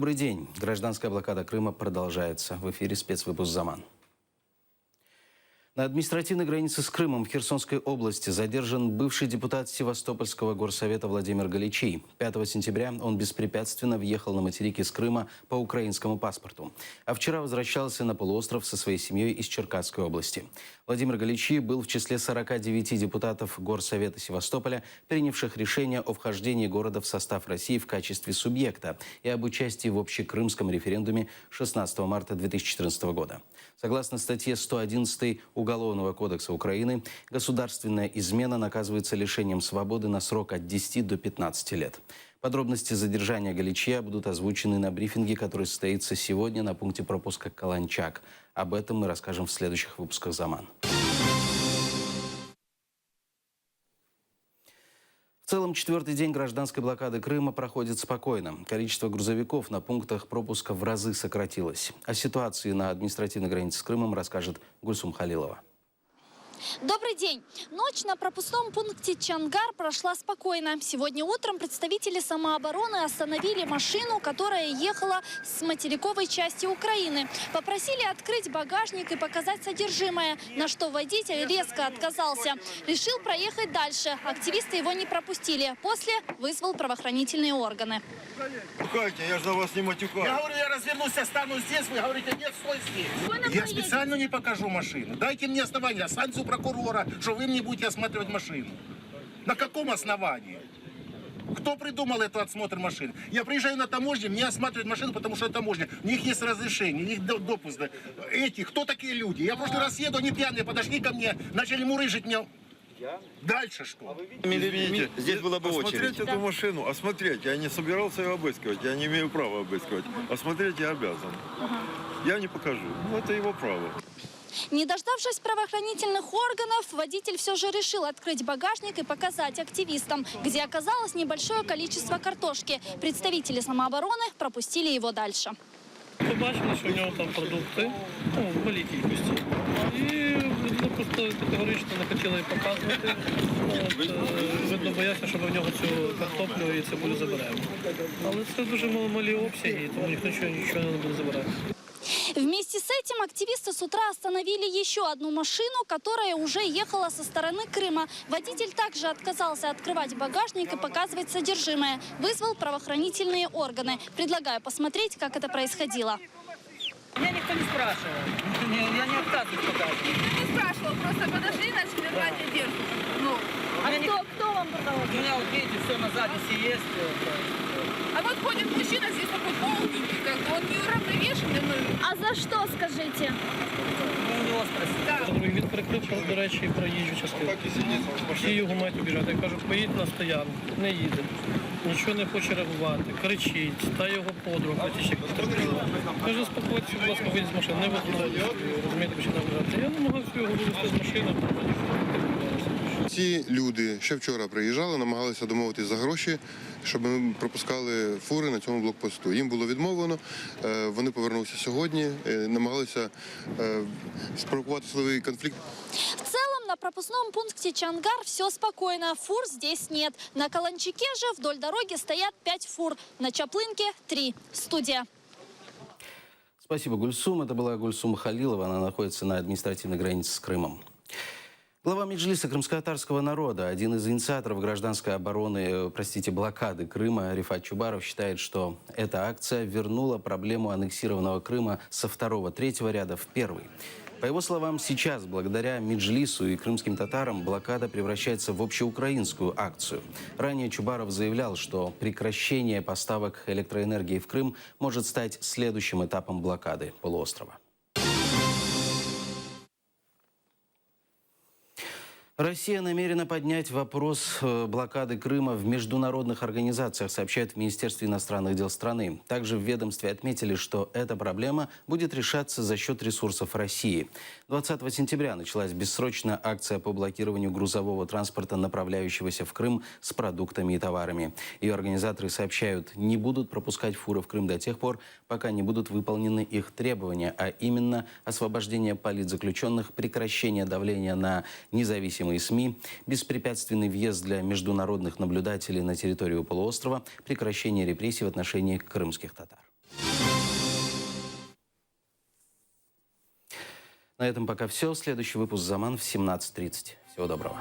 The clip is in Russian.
Добрый день. Гражданская блокада Крыма продолжается. В эфире спецвыпуск «Заман». На административной границе с Крымом в Херсонской области задержан бывший депутат Севастопольского горсовета Владимир Галичий. 5 сентября он беспрепятственно въехал на материк из Крыма по украинскому паспорту. А вчера возвращался на полуостров со своей семьей из Черкасской области. Владимир Галичий был в числе 49 депутатов Горсовета Севастополя, принявших решение о вхождении города в состав России в качестве субъекта и об участии в общекрымском референдуме 16 марта 2014 года. Согласно статье 111 Уголовного кодекса Украины, государственная измена наказывается лишением свободы на срок от 10 до 15 лет. Подробности задержания Галичия будут озвучены на брифинге, который состоится сегодня на пункте пропуска Каланчак. Об этом мы расскажем в следующих выпусках «Заман». В целом, 4-й день гражданской блокады Крыма проходит спокойно. Количество грузовиков на пунктах пропуска в разы сократилось. О ситуации на административной границе с Крымом расскажет Гульсум Халилова. Добрый день. Ночь на пропускном пункте Чангар прошла спокойно. Сегодня утром представители самообороны остановили машину, которая ехала с материковой части Украины. Попросили открыть багажник и показать содержимое, на что водитель резко отказался. Решил проехать дальше. Активисты его не пропустили. После вызвал правоохранительные органы. Матюкайте, я же на вас не матюкаю. Я говорю, я развернусь, я стану здесь, вы говорите, нет, стой здесь. Я специально не покажу машину. Дайте мне основания, санкцию прокурора, что вы мне будете осматривать машину. На каком основании? Кто придумал этот осмотр машин? Я приезжаю на таможню, мне осматривают машину, потому что это таможня. У них есть разрешение, у них допуск. Эти, кто такие люди? Я в прошлый раз еду, они пьяные, подошли ко мне, начали мурыжить меня. Дальше что? Извините, здесь была бы очередь. Осмотреть эту машину, осмотреть. Я не собирался ее обыскивать, я не имею права обыскивать. Осмотреть я обязан. Я не покажу. Ну, это его право. Не дождавшись правоохранительных органов, водитель все же решил открыть багажник и показать активистам, где оказалось небольшое количество картошки. Представители самообороны пропустили его дальше. Побачили, що в нього там продукти, в малій кількості. І просто категорично не хотіли показувати. Видно, боявся, що ми в нього цю картоплю і цибулю заберемо. Але це дуже малі обсяги, тому ніхто нічого не буде забирати. Вместе с этим активисты с утра остановили еще одну машину, которая уже ехала со стороны Крыма. Водитель также отказался открывать багажник и показывать содержимое. Вызвал правоохранительные органы. Предлагаю посмотреть, как это происходило. Меня никто не спрашивал. Я не отказываюсь показывать. Никто не спрашивал, просто подошли, начали брать одежду. Ну, Кто вам продавал? У меня вот видите, все на записи есть. а вот ходит мужчина здесь такой полненький, как бы он неуравновешенный. А за что, скажите? У него спросить. Він прикрив, до речі, проїжджу частину. Всі його мають обіжати. Я кажу, поїдь на стоянку, не їде. Нічого не хоче реагувати, кричить, та його подруга, потіче потерпіла. Кажу, заспокойтеся, будь ласка, вийдіть з машини, не виходить, розумієте, починає виражати. Я намагався його вивезти з машини. Ці люди ще вчора приїжджали, намагалися домовитись за гроші, щоб ми пропускали фури на цьому блокпосту. Їм було відмовлено, вони повернулися сьогодні, намагалися спровокувати силовий конфлікт. В целом на пропускном пункте Чангар все спокойно. Фур здесь нет. На Каланчаке же вдоль дороги стоят 5 фур. На Чаплынке 3. Студия. Спасибо, Гульсум. Это была Гульсум Халилова. Она находится на административной границе с Крымом. Глава Меджлиса крымско-татарского народа, один из инициаторов гражданской блокады Крыма, Рифат Чубаров, считает, что эта акция вернула проблему аннексированного Крыма со 2-3 ряда в 1. По его словам, сейчас, благодаря Меджлису и крымским татарам, блокада превращается в общеукраинскую акцию. Ранее Чубаров заявлял, что прекращение поставок электроэнергии в Крым может стать следующим этапом блокады полуострова. Россия намерена поднять вопрос блокады Крыма в международных организациях, сообщают в Министерстве иностранных дел страны. Также в ведомстве отметили, что эта проблема будет решаться за счет ресурсов России. 20 сентября началась бессрочная акция по блокированию грузового транспорта, направляющегося в Крым с продуктами и товарами. Ее организаторы сообщают, не будут пропускать фуры в Крым до тех пор, пока не будут выполнены их требования, а именно освобождение политзаключенных, прекращение давления на независимые СМИ, беспрепятственный въезд для международных наблюдателей на территорию полуострова, прекращение репрессий в отношении крымских татар. На этом пока все. Следующий выпуск «Заман» в 17:30. Всего доброго.